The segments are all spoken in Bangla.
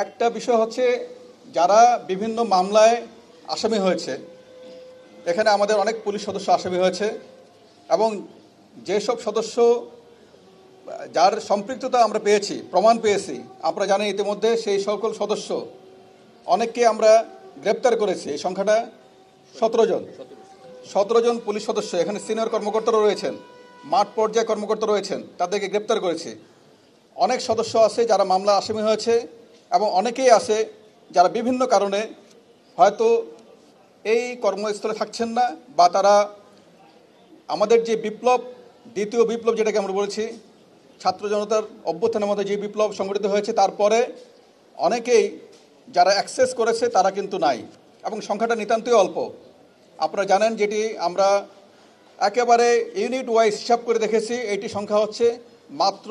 একটা বিষয় হচ্ছে যারা বিভিন্ন মামলায় আসামি হয়েছে, এখানে আমাদের অনেক পুলিশ সদস্য আসামি হয়েছে এবং যেসব সদস্য যার সম্পৃক্ততা আমরা পেয়েছি, প্রমাণ পেয়েছি, আমরা জানি ইতিমধ্যে সেই সকল সদস্য অনেককে আমরা গ্রেপ্তার করেছি। এই সংখ্যাটা 17 জন পুলিশ সদস্য, এখানে সিনিয়র কর্মকর্তারা রয়েছেন, মাঠ পর্যায়ে কর্মকর্তা রয়েছেন, তাদেরকে গ্রেপ্তার করেছি। অনেক সদস্য আছে যারা মামলা আসামি হয়েছে এবং অনেকেই আছে যারা বিভিন্ন কারণে হয়তো এই কর্মস্থলে থাকছেন না, বা তারা আমাদের যে বিপ্লব, দ্বিতীয় বিপ্লব যেটাকে আমরা বলেছি, ছাত্র জনতার অভ্যুত্থানের মধ্যে যে বিপ্লব সংগঠিত হয়েছে, তারপরে অনেকেই যারা অ্যাক্সেস করেছে তারা কিন্তু নাই এবং সংখ্যাটা নিতান্তই অল্প। আপনারা জানেন, যেটি আমরা একেবারে ইউনিট ওয়াইজ হিসাব করে দেখেছি, এটি সংখ্যা হচ্ছে মাত্র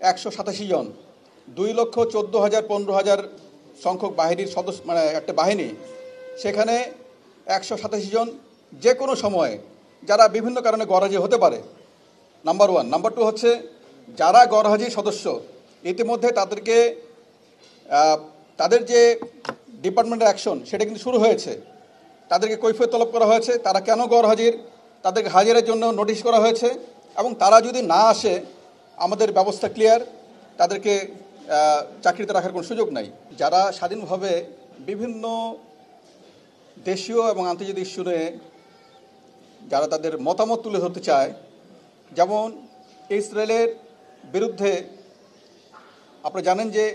187 জন। 2,14,000 15,000 সংখ্যক বাহিনীর সদস্য, মানে একটা বাহিনী, সেখানে 187 জন যে কোনো সময়ে যারা বিভিন্ন কারণে গরহাজি হতে পারে, নাম্বার 1। নাম্বার 2 হচ্ছে যারা গরহাজি সদস্য, ইতিমধ্যে তাদেরকে তাদের যে ডিপার্টমেন্টের অ্যাকশন সেটা কিন্তু শুরু হয়েছে, তাদেরকে কৈফিয়ত তলব করা হয়েছে, তারা কেন গরহাজির, তাদেরকে হাজিরের জন্য নোটিশ করা হয়েছে এবং তারা যদি না আসে আমাদের ব্যবস্থা ক্লিয়ার, তাদেরকে চাকরিতে রাখার কোনো সুযোগ নাই। যারা স্বাধীনভাবে বিভিন্ন দেশীয় এবং আন্তর্জাতিক ইস্যুতে যারা তাদের মতামত তুলে ধরতে চায়, যেমন ইসরায়েলের বিরুদ্ধে আপনারা জানেন যে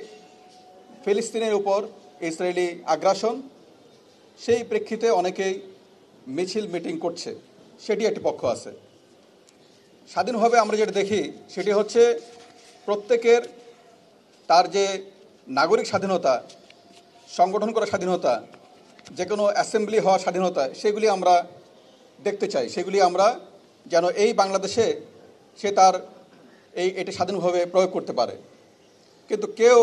ফিলিস্তিনের উপর ইসরায়েলি আগ্রাসন, সেই প্রেক্ষিতে অনেকেই মিছিল মিটিং করছে, সেটি একটি পক্ষ আছে। স্বাধীনভাবে আমরা যেটা দেখি সেটি হচ্ছে প্রত্যেকের তার যে নাগরিক স্বাধীনতা, সংগঠন করার স্বাধীনতা, যে কোনো অ্যাসেম্বলি হওয়ার স্বাধীনতা, সেগুলি আমরা দেখতে চাই। সেগুলি আমরা যেন এই বাংলাদেশে সে তার এটি স্বাধীনভাবে প্রয়োগ করতে পারে। কিন্তু কেউ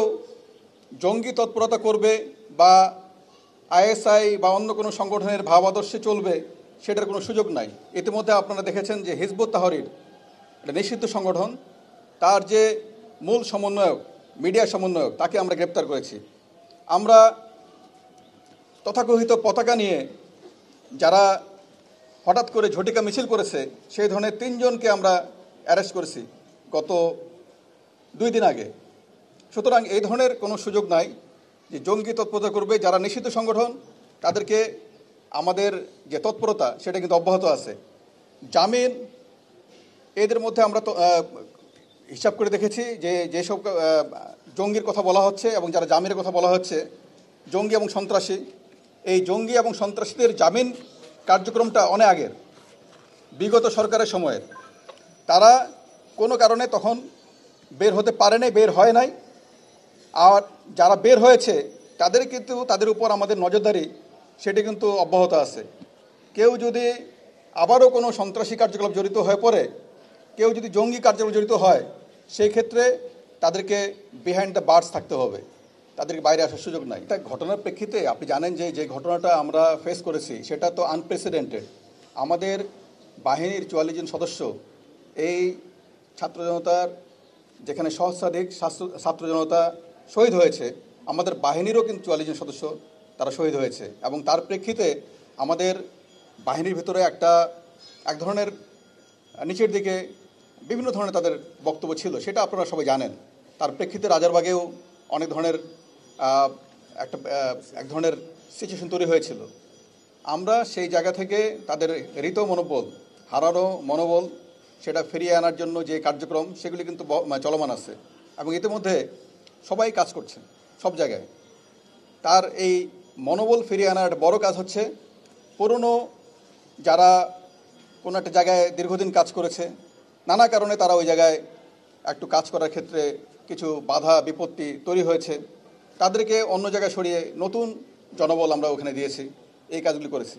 জঙ্গি তৎপরতা করবে বা আইএসআই বা অন্য কোনো সংগঠনের ভাব আদর্শে চলবে, সেটার কোনো সুযোগ নাই। ইতিমধ্যে আপনারা দেখেছেন যে হিজবুত তাহরির, একটা নিষিদ্ধ সংগঠন, তার যে মূল সমন্বয়ক, মিডিয়া সমন্বয়ক, তাকে আমরা গ্রেপ্তার করেছি। আমরা তথাকথিত পতাকা নিয়ে যারা হঠাৎ করে ঝটিকা মিছিল করেছে, সেই ধরনের 3 জনকে আমরা অ্যারেস্ট করেছি গত 2 দিন আগে। সুতরাং এই ধরনের কোনো সুযোগ নাই যে জঙ্গি তৎপরতা করবে। যারা নিষিদ্ধ সংগঠন, তাদেরকে আমাদের যে তৎপরতা সেটা কিন্তু অব্যাহত আছে। জামিন, এদের মধ্যে আমরা হিসাব করে দেখেছি যে যেসব জঙ্গির কথা বলা হচ্ছে এবং যারা জামিনের কথা বলা হচ্ছে, জঙ্গি এবং সন্ত্রাসী, এই জঙ্গি এবং সন্ত্রাসীদের জামিন কার্যক্রমটা অনেক আগের, বিগত সরকারের সময়ের। তারা কোনো কারণে তখন বের হতে পারে নাই, বের হয় নাই। আর যারা বের হয়েছে তাদের কিন্তু তাদের উপর আমাদের নজরদারি সেটি কিন্তু অব্যাহত আছে। কেউ যদি আবারও কোনো সন্ত্রাসী কার্যকলাপ জড়িত হয়ে পড়ে, কেউ যদি জঙ্গি কার্যকলাপ জড়িত হয়, সেই ক্ষেত্রে তাদেরকে বিহাইন্ড দ্য বার্স থাকতে হবে, তাদেরকে বাইরে আসার সুযোগ নাই। একটা ঘটনার প্রেক্ষিতে আপনি জানেন যে ঘটনাটা আমরা ফেস করেছি সেটা তো আনপ্রেসিডেন্টেড। আমাদের বাহিনীর 44 জন সদস্য, এই ছাত্র জনতার যেখানে সহস্রাধিক ছাত্র জনতা শহীদ হয়েছে, আমাদের বাহিনীরও কিন্তু 44 জন সদস্য তারা শহীদ হয়েছে। এবং তার প্রেক্ষিতে আমাদের বাহিনীর ভিতরে এক ধরনের নিচের দিকে বিভিন্ন ধরনের তাদের বক্তব্য ছিল, সেটা আপনারা সবাই জানেন। তার প্রেক্ষিতে রাজারবাগেও অনেক ধরনের এক ধরনের সিচুয়েশন তৈরি হয়েছিল। আমরা সেই জায়গা থেকে তাদের হৃত মনোবল, হারানো মনোবল, সেটা ফিরিয়ে আনার জন্য যে কার্যক্রম, সেগুলি কিন্তু চলমান আছে এবং ইতিমধ্যে সবাই কাজ করছে সব জায়গায়। তার এই মনোবল ফিরিয়ে আনার একটা বড় কাজ হচ্ছে, পুরনো যারা কোনো একটা জায়গায় দীর্ঘদিন কাজ করেছে, নানা কারণে তারা ওই জায়গায় একটু কাজ করার ক্ষেত্রে কিছু বাধা বিপত্তি তৈরি হয়েছে, তাদেরকে অন্য জায়গায় সরিয়ে নতুন জনবল আমরা ওখানে দিয়েছি, এই কাজগুলি করেছি।